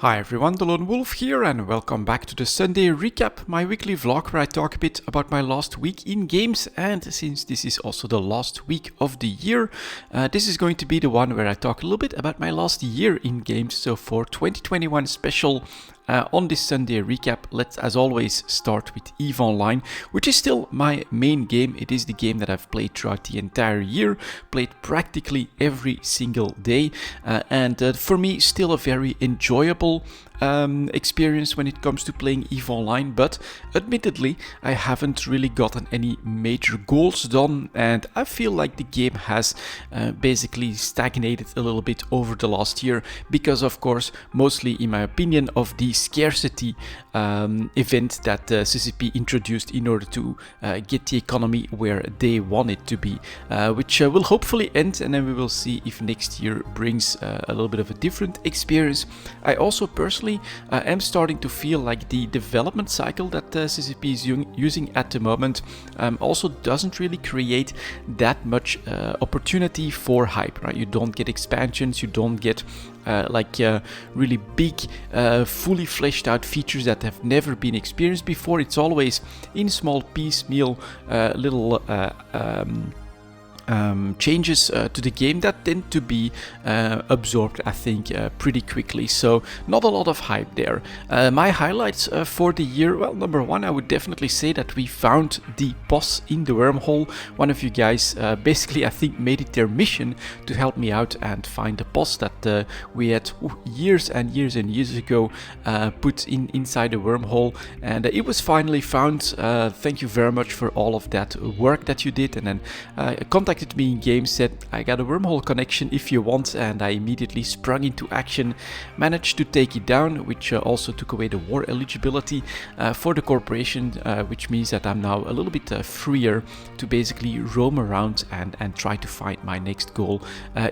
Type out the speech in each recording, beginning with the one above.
Hi everyone, delonewolf here and welcome back to the Sunday Recap, my weekly vlog where I talk a bit about my last week in games, and since this is also the last week of the year, this is going to be the one where I talk a little bit about my last year in games. So for 2021 special, on this Sunday recap, let's as always start with EVE Online, which is still my main game. It is the game that I've played throughout the entire year, played practically every single day, and for me still a very enjoyable experience when it comes to playing EVE Online, but admittedly I haven't really gotten any major goals done, and I feel like the game has basically stagnated a little bit over the last year because, of course, mostly in my opinion, of the scarcity event that CCP introduced in order to get the economy where they want it to be, which will hopefully end, and then we will see if next year brings a little bit of a different experience. I also personally am starting to feel like the development cycle that CCP is using at the moment also doesn't really create that much opportunity for hype, right? You don't get expansions, you don't get really big, fully fleshed out features that have never been experienced before. It's always in small piecemeal little changes to the game that tend to be absorbed, I think, pretty quickly. So not a lot of hype there. My highlights for the year, well, number one, I would definitely say that we found the boss in the wormhole. One of you guys basically, I think, made it their mission to help me out and find the boss that we had years and years and years ago put inside the wormhole, and it was finally found. Thank you very much for all of that work that you did. And then contacted me in game, said I got a wormhole connection if you want, and I immediately sprung into action, managed to take it down, which also took away the war eligibility for the corporation, which means that I'm now a little bit freer to basically roam around and try to find my next goal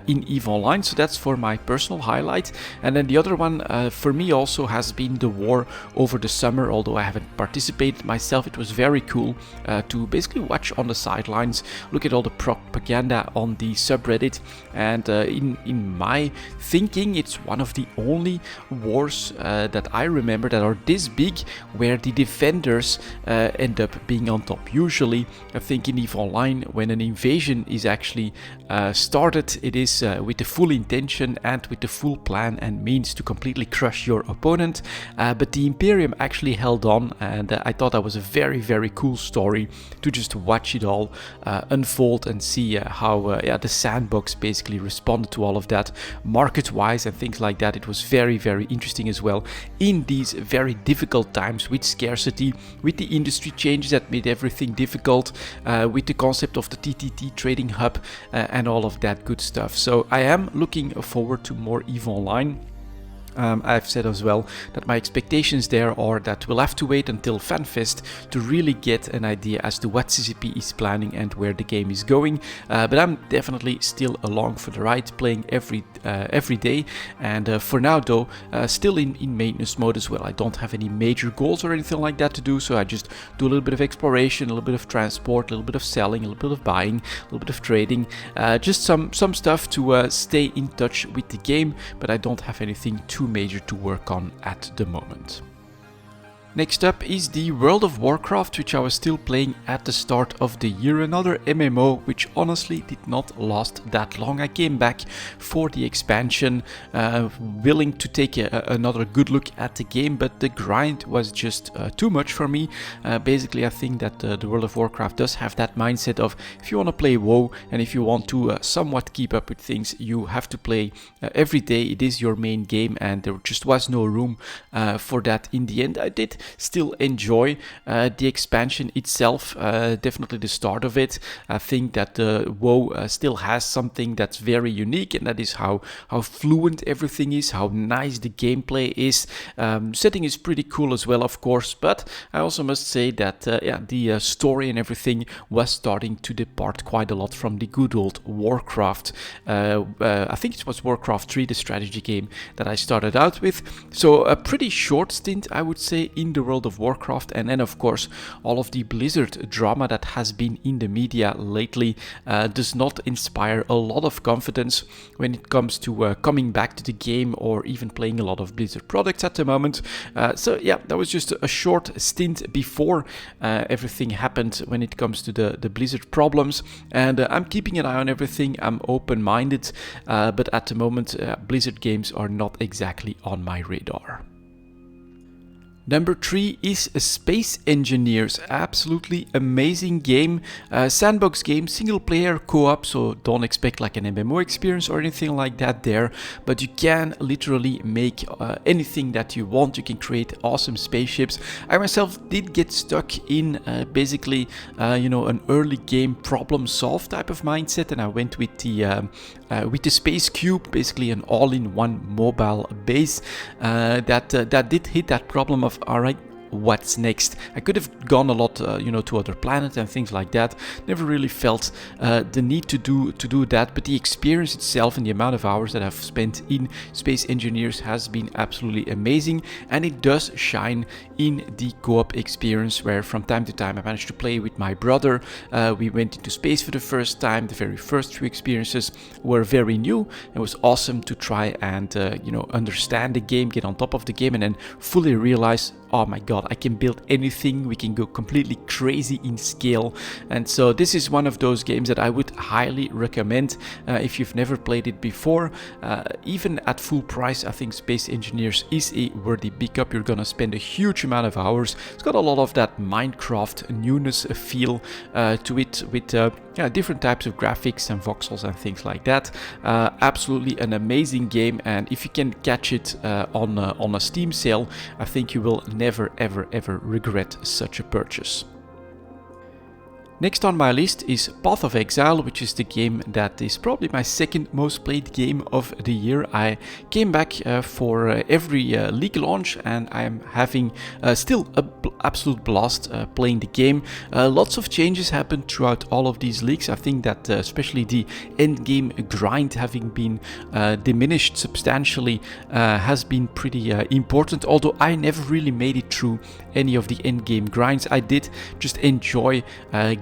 in EVE Online. So that's for my personal highlight. And then the other one for me also has been the war over the summer. Although I haven't participated myself, it was very cool to basically watch on the sidelines, look at all the propaganda on the subreddit, and in my thinking, it's one of the only wars that I remember that are this big where the defenders end up being on top. Usually, I think in EVE Online, when an invasion is actually started, it is with the full intention and with the full plan and means to completely crush your opponent, but the Imperium actually held on, and I thought that was a very, very cool story to just watch it all unfold and see how the sandbox basically responded to all of that market-wise and things like that. It was very, very interesting as well in these very difficult times with scarcity, with the industry changes that made everything difficult, with the concept of the TTT trading hub and all of that good stuff. So I am looking forward to more EVE Online. I've said as well that my expectations there are that we'll have to wait until FanFest to really get an idea as to what CCP is planning and where the game is going, but I'm definitely still along for the ride, playing every day, and for now though still in maintenance mode as well. I don't have any major goals or anything like that to do, so I just do a little bit of exploration, a little bit of transport, a little bit of selling, a little bit of buying, a little bit of trading, just some stuff to stay in touch with the game, but I don't have anything too major to work on at the moment. Next up is the World of Warcraft, which I was still playing at the start of the year. Another MMO which honestly did not last that long. I came back for the expansion, willing to take another good look at the game, but the grind was just too much for me. Basically, I think that the World of Warcraft does have that mindset of, if you want to play WoW and if you want to somewhat keep up with things, you have to play every day. It is your main game, and there just was no room for that in the end. I did still enjoy the expansion itself, definitely the start of it. I think that WoW still has something that's very unique, and that is how fluent everything is, how nice the gameplay is. Setting is pretty cool as well, of course, but I also must say that the story and everything was starting to depart quite a lot from the good old Warcraft. I think it was Warcraft 3, the strategy game that I started out with. So a pretty short stint, I would say, in the world of Warcraft, and then of course all of the Blizzard drama that has been in the media lately does not inspire a lot of confidence when it comes to coming back to the game or even playing a lot of Blizzard products at the moment. So yeah, that was just a short stint before everything happened when it comes to the Blizzard problems, and I'm keeping an eye on everything. I'm open-minded, but at the moment Blizzard games are not exactly on my radar. Number 3 is Space Engineers. Absolutely amazing game, sandbox game, single player co-op, so don't expect like an MMO experience or anything like that there, but you can literally make anything that you want. You can create awesome spaceships. I myself did get stuck in basically an early game problem solve type of mindset, and I went with the Space Cube, basically an all-in-one mobile base that did hit that problem of, all right, what's next? I could have gone a lot, to other planets and things like that. Never really felt the need to do that, but the experience itself and the amount of hours that I've spent in Space Engineers has been absolutely amazing, and it does shine in the co-op experience, where from time to time I managed to play with my brother. We went into space for the first time. The very first few experiences were very new. It was awesome to try and understand the game, get on top of the game, and then fully realize, oh my god, I can build anything. We can go completely crazy in scale. And so this is one of those games that I would highly recommend if you've never played it before. Even at full price, I think Space Engineers is a worthy pickup. You're gonna spend a huge amount of hours. It's got a lot of that Minecraft newness feel to it, with different types of graphics and voxels and things like that. Absolutely an amazing game, and if you can catch it on a Steam sale, I think you will never ever regret such a purchase. Next on my list is Path of Exile, which is the game that is probably my second most played game of the year. I came back for every league launch, and I am having still an absolute blast playing the game. Lots of changes happened throughout all of these leagues. I think that especially the end game grind having been diminished substantially has been pretty important, although I never really made it through any of the end game grinds. I did just enjoy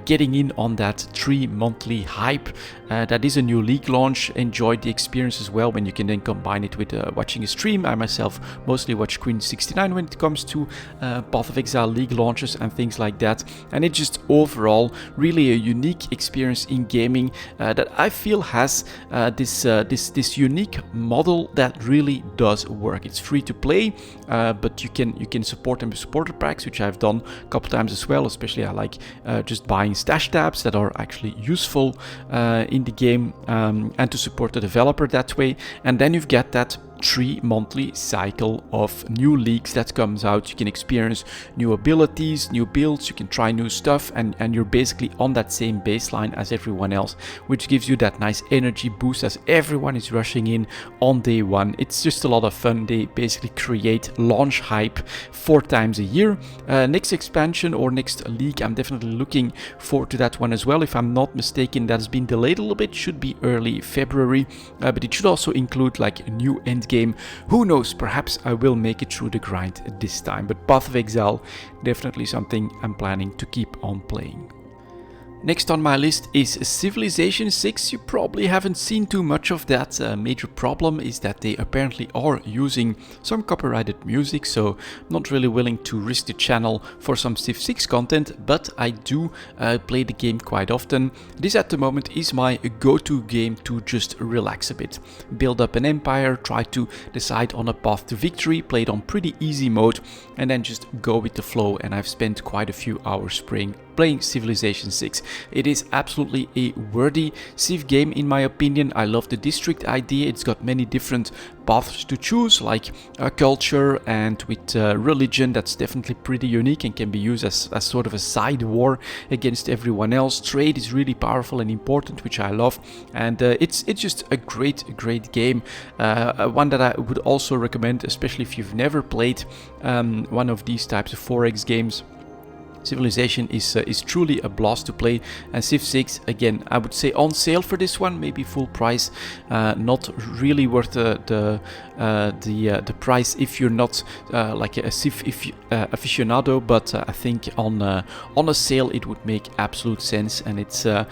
getting in on that 3 monthly hype. That is a new league launch. Enjoyed the experience as well when you can then combine it with watching a stream. I myself mostly watch Queen69 when it comes to Path of Exile league launches and things like that, and it's just overall really a unique experience in gaming that I feel has this unique model that really does work. It's free to play, but you can support them with supporter packs, which I've done a couple times as well. Especially I like just buying stash tabs that are actually useful in the game, and to support the developer that way. And then you've got that 3 monthly cycle of new leagues that comes out. You can experience new abilities, new builds, you can try new stuff, and you're basically on that same baseline as everyone else, which gives you that nice energy boost as everyone is rushing in on day one. It's just a lot of fun. They basically create launch hype 4 times a year. Next expansion or next league, I'm definitely looking forward to that one as well. If I'm not mistaken, that's been delayed a little bit, should be early February, but it should also include like a new end game. Who knows, perhaps I will make it through the grind this time, but Path of Exile, definitely something I'm planning to keep on playing. Next on my list is Civilization 6. You probably haven't seen too much of that. A major problem is that they apparently are using some copyrighted music, so I'm not really willing to risk the channel for some Civ 6 content, but I do play the game quite often. This at the moment is my go-to game to just relax a bit. Build up an empire, try to decide on a path to victory, play it on pretty easy mode, and then just go with the flow, and I've spent quite a few hours playing Civilization 6. It is absolutely a worthy Civ game in my opinion. I love the district idea. It's got many different paths to choose, like culture and with religion. That's definitely pretty unique and can be used as sort of a side war against everyone else. Trade is really powerful and important, which I love, and it's just a great game. One that I would also recommend, especially if you've never played one of these types of 4X games. Civilization is truly a blast to play, and Civ 6 again I would say on sale for this one, maybe full price, not really worth the price if you're not like a Civ aficionado, but I think on a sale it would make absolute sense, and it's a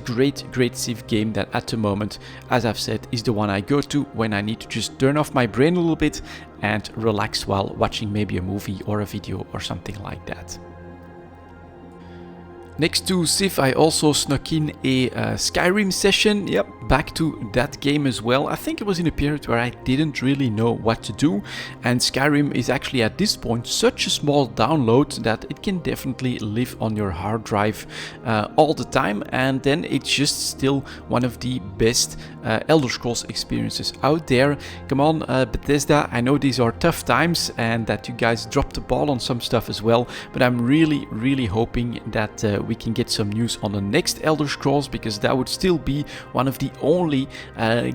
great Civ game that at the moment, as I've said, is the one I go to when I need to just turn off my brain a little bit and relax while watching maybe a movie or a video or something like that. Next to Civ, I also snuck in a Skyrim session. Yep, back to that game as well. I think it was in a period where I didn't really know what to do, and Skyrim is actually at this point such a small download that it can definitely live on your hard drive all the time, and then it's just still one of the best Elder Scrolls experiences out there. Come on, Bethesda, I know these are tough times and that you guys dropped the ball on some stuff as well, but I'm really hoping that we can get some news on the next Elder Scrolls, because that would still be one of the only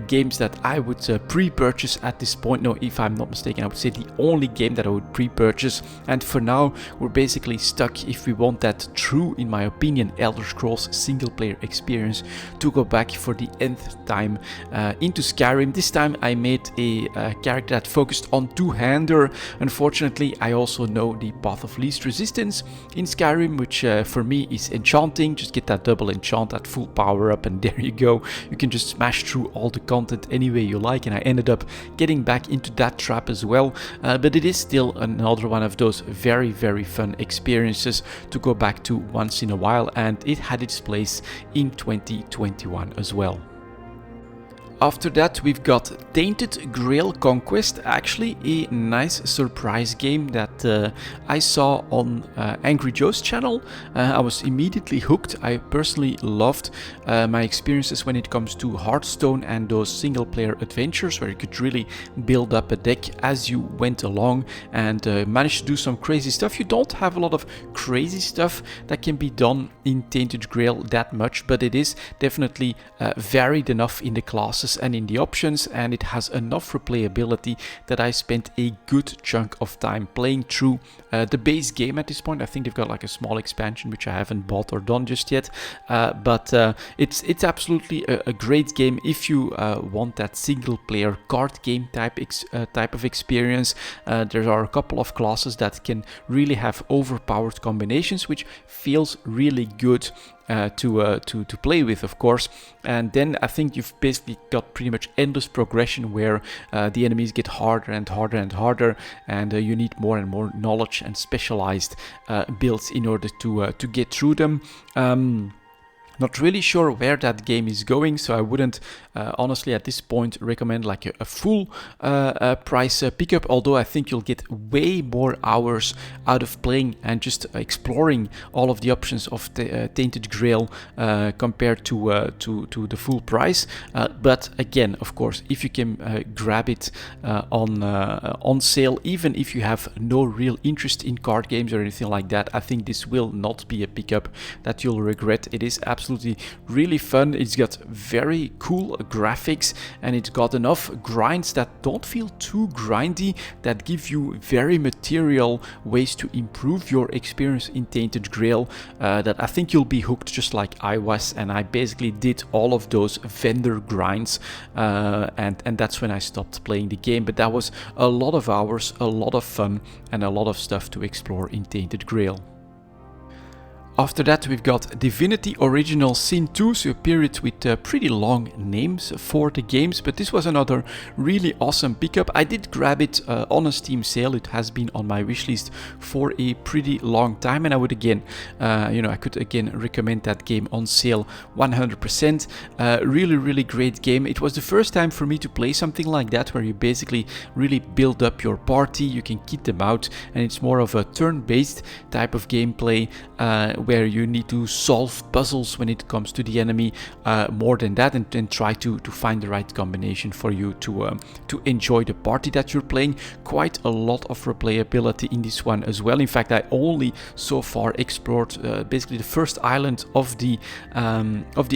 games that I would pre-purchase at this point. No, if I'm not mistaken, I would say the only game that I would pre-purchase, and for now we're basically stuck, if we want that true, in my opinion, Elder Scrolls single player experience, to go back for the nth time into Skyrim. This time I made a character that focused on two-hander. Unfortunately, I also know the path of least resistance in Skyrim, which for me is enchanting. Just get that double enchant at full power up, and there you go. You can just smash through all the content any way you like, and I ended up getting back into that trap as well. But it is still another one of those very fun experiences to go back to once in a while, and it had its place in 2021 as well. After that, we've got Tainted Grail Conquest, actually a nice surprise game that I saw on Angry Joe's channel. I was immediately hooked. I personally loved my experiences when it comes to Hearthstone and those single player adventures where you could really build up a deck as you went along and manage to do some crazy stuff. You don't have a lot of crazy stuff that can be done in Tainted Grail that much, but it is definitely varied enough in the classes and in the options, and it has enough replayability that I spent a good chunk of time playing through the base game at this point. I think they've got like a small expansion which I haven't bought or done just yet, but it's absolutely a great game if you want that single player card game type of experience. There are a couple of classes that can really have overpowered combinations, which feels really good to play with, of course. And then I think you've basically got pretty much endless progression where the enemies get harder and harder, and you need more and more knowledge and specialized builds in order to get through them. Not really sure where that game is going, so I wouldn't honestly at this point recommend like a full price pickup, although I think you'll get way more hours out of playing and just exploring all of the options of the Tainted Grail compared to the full price. But again, of course, if you can grab it on sale, even if you have no real interest in card games or anything like that, I think this will not be a pickup that you'll regret. It is absolutely really fun. It's got very cool graphics, and it's got enough grinds that don't feel too grindy, that give you very material ways to improve your experience in Tainted Grail, that I think you'll be hooked just like I was, and I basically did all of those vendor grinds, and that's when I stopped playing the game. But that was a lot of hours, a lot of fun, and a lot of stuff to explore in Tainted Grail. After that, we've got Divinity Original Sin 2, so a period with pretty long names for the games, but this was another really awesome pickup. I did grab it on a Steam sale. It has been on my wishlist for a pretty long time, and I would again, I could again recommend that game on sale 100%. Really great game. It was the first time for me to play something like that, where you basically really build up your party, you can kit them out, and it's more of a turn-based type of gameplay, where you need to solve puzzles when it comes to the enemy, more than that, and try to find the right combination for you to enjoy the party that you're playing. Quite a lot of replayability in this one as well. In fact, I only so far explored basically the first island of the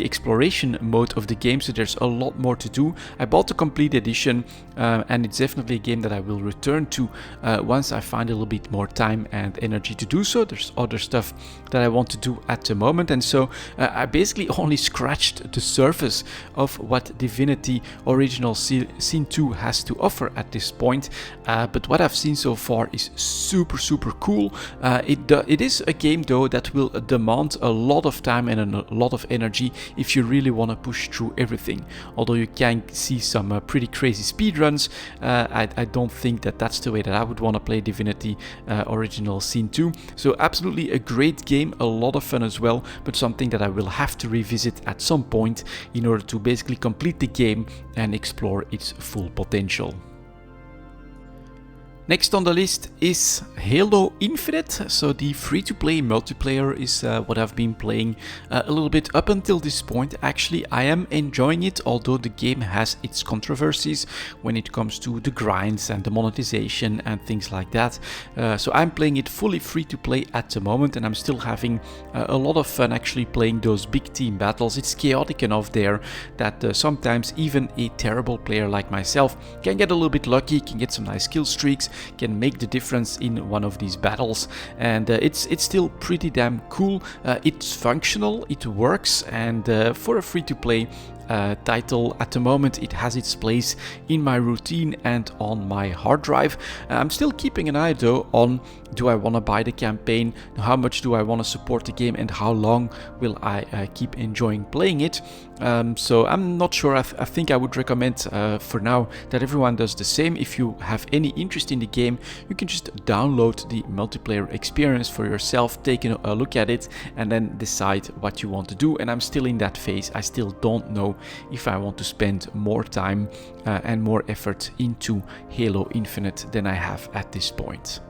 exploration mode of the game, so there's a lot more to do. I bought the complete edition, and it's definitely a game that I will return to once I find a little bit more time and energy to do so. There's other stuff that I want to do at the moment, and so I basically only scratched the surface of what Divinity Original Sin 2 has to offer at this point, but what I've seen so far is super cool. It is a game though that will demand a lot of time and a lot of energy if you really want to push through everything. Although you can see some pretty crazy speedruns, I don't think that that's the way that I would want to play Divinity Original Sin 2. So absolutely a great game, a lot of fun as well, but something that I will have to revisit at some point in order to basically complete the game and explore its full potential. Next on the list is Halo Infinite. So the free-to-play multiplayer is what I've been playing a little bit up until this point. Actually, I am enjoying it, although the game has its controversies when it comes to the grinds and the monetization and things like that. So I'm playing it fully free-to-play at the moment, and I'm still having a lot of fun actually playing those big team battles. It's chaotic enough there that sometimes even a terrible player like myself can get a little bit lucky, can get some nice kill streaks, can make the difference in one of these battles, and it's still pretty damn cool. It's functional, it works, and for a free-to-play title at the moment, it has its place in my routine and on my hard drive. I'm still keeping an eye though on, do I want to buy the campaign, how much do I want to support the game, and how long will I keep enjoying playing it. So I'm not sure. I think I would recommend for now that everyone does the same. If you have any interest in the game, you can just download the multiplayer experience for yourself, take a look at it, and then decide what you want to do. And I'm still in that phase. I still don't know if I want to spend more time and more effort into Halo Infinite than I have at this point.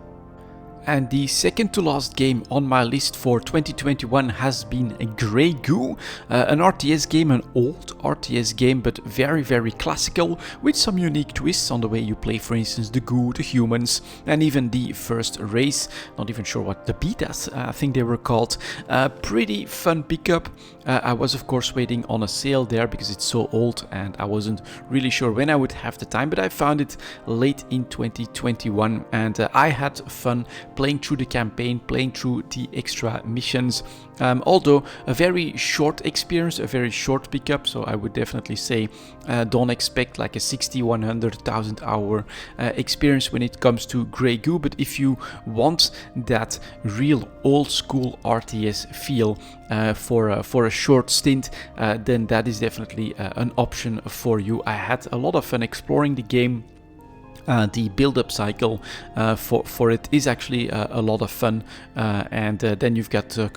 And the second to last game on my list for 2021 has been Grey Goo, an RTS game, an old RTS game, but very classical, with some unique twists on the way you play, for instance, the goo, the humans, and even the first race. Not even sure what the betas, I think they were called. Pretty fun pickup. I was of course waiting on a sale there because it's so old and I wasn't really sure when I would have the time, but I found it late in 2021, and I had fun playing through the campaign, playing through the extra missions. Although a very short experience, a very short pickup, so I would definitely say don't expect like a 60, 100,000 hour experience when it comes to Grey Goo, but if you want that real old school RTS feel for a short stint, then that is definitely an option for you. I had a lot of fun exploring the game. The build-up cycle for it is actually a lot of fun, and then you've got a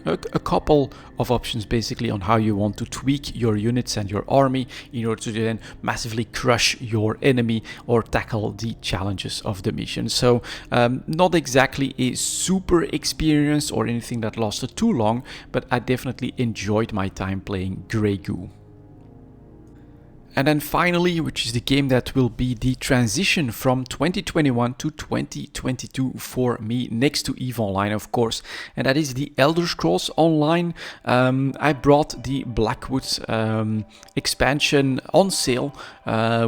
couple of options basically on how you want to tweak your units and your army in order to then massively crush your enemy or tackle the challenges of the mission. So not exactly a super experience or anything that lasted too long, but I definitely enjoyed my time playing Grey Goo. And then finally, which is the game that will be the transition from 2021 to 2022 for me, next to EVE Online, of course, and that is the Elder Scrolls Online. I brought the Blackwood expansion on sale,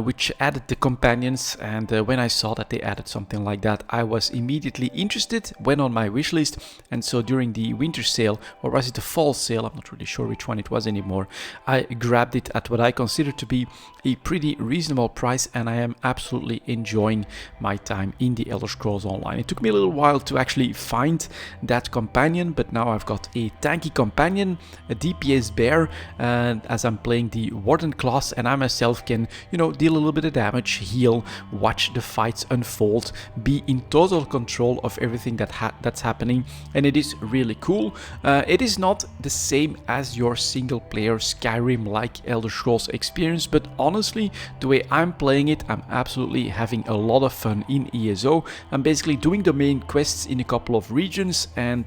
which added the companions, and when I saw that they added something like that, I was immediately interested, went on my wish list, and so during the winter sale, or was it the fall sale, I'm not really sure which one it was anymore, I grabbed it at what I consider to be a pretty reasonable price, and I am absolutely enjoying my time in the Elder Scrolls Online. It took me a little while to actually find that companion, but now I've got a tanky companion, a DPS bear, as I'm playing the Warden class, and I myself can, deal a little bit of damage, heal, watch the fights unfold, be in total control of everything that's happening, and it is really cool. It is not the same as your single player Skyrim-like Elder Scrolls experience, but honestly, the way I'm playing it, I'm absolutely having a lot of fun in ESO. I'm basically doing the main quests in a couple of regions, and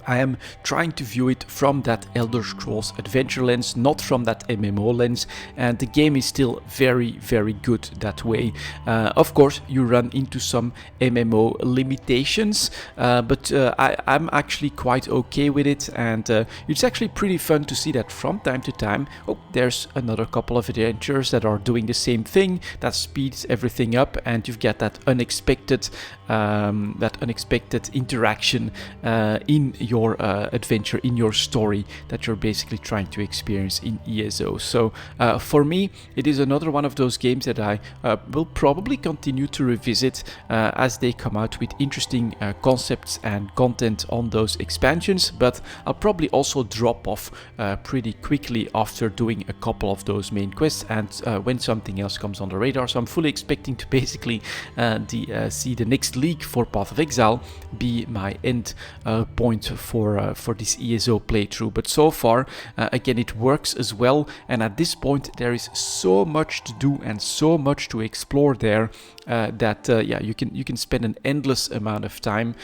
I am trying to view it from that Elder Scrolls adventure lens, not from that MMO lens, and the game is still very, very good that way. Of course, you run into some MMO limitations, but I'm actually quite okay with it, and it's actually pretty fun to see that from time to time, oh, there's another couple of adventures that are doing the same thing, that speeds everything up, and you've got that unexpected interaction in your adventure, in your story that you're basically trying to experience in ESO. So for me, it is another one of those games that I will probably continue to revisit as they come out with interesting concepts and content on those expansions, but I'll probably also drop off pretty quickly after doing a couple of those main quests and when something else comes on the radar. So I'm fully expecting to basically see the next league for Path of Exile be my end point for this ESO playthrough. But so far, again, it works as well, and at this point there is so much to do and so much to explore there that yeah, you can spend an endless amount of time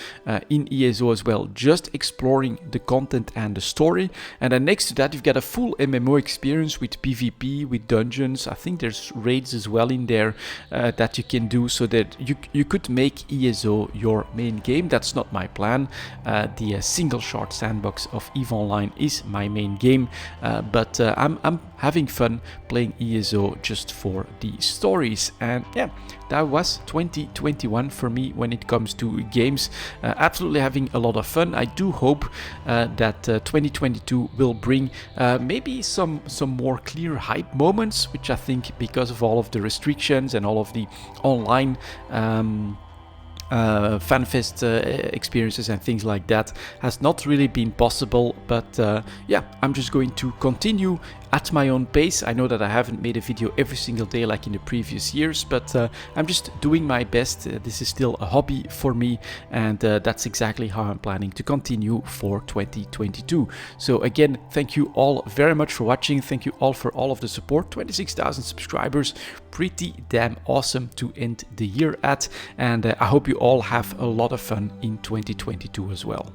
in ESO as well, just exploring the content and the story. And then next to that, you've got a full MMO experience with PvP, with dungeons. I think there's raids as well in there that you can do, so that you could make ESO your main game. That's not my plan. The single shard sandbox of EVE Online is my main game, but I'm having fun playing ESO just for the stories. And yeah, that was 2021 for me when it comes to games. Absolutely having a lot of fun. I do hope that 2022 will bring maybe some more clear hype moments, which I think, because of all of the restrictions and all of the online FanFest experiences and things like that, has not really been possible. But yeah, I'm just going to continue at my own pace. I know that I haven't made a video every single day like in the previous years, but I'm just doing my best. This is still a hobby for me, and that's exactly how I'm planning to continue for 2022. So again, thank you all very much for watching. Thank you all for all of the support. 26,000 subscribers, pretty damn awesome to end the year at, and I hope you all have a lot of fun in 2022 as well.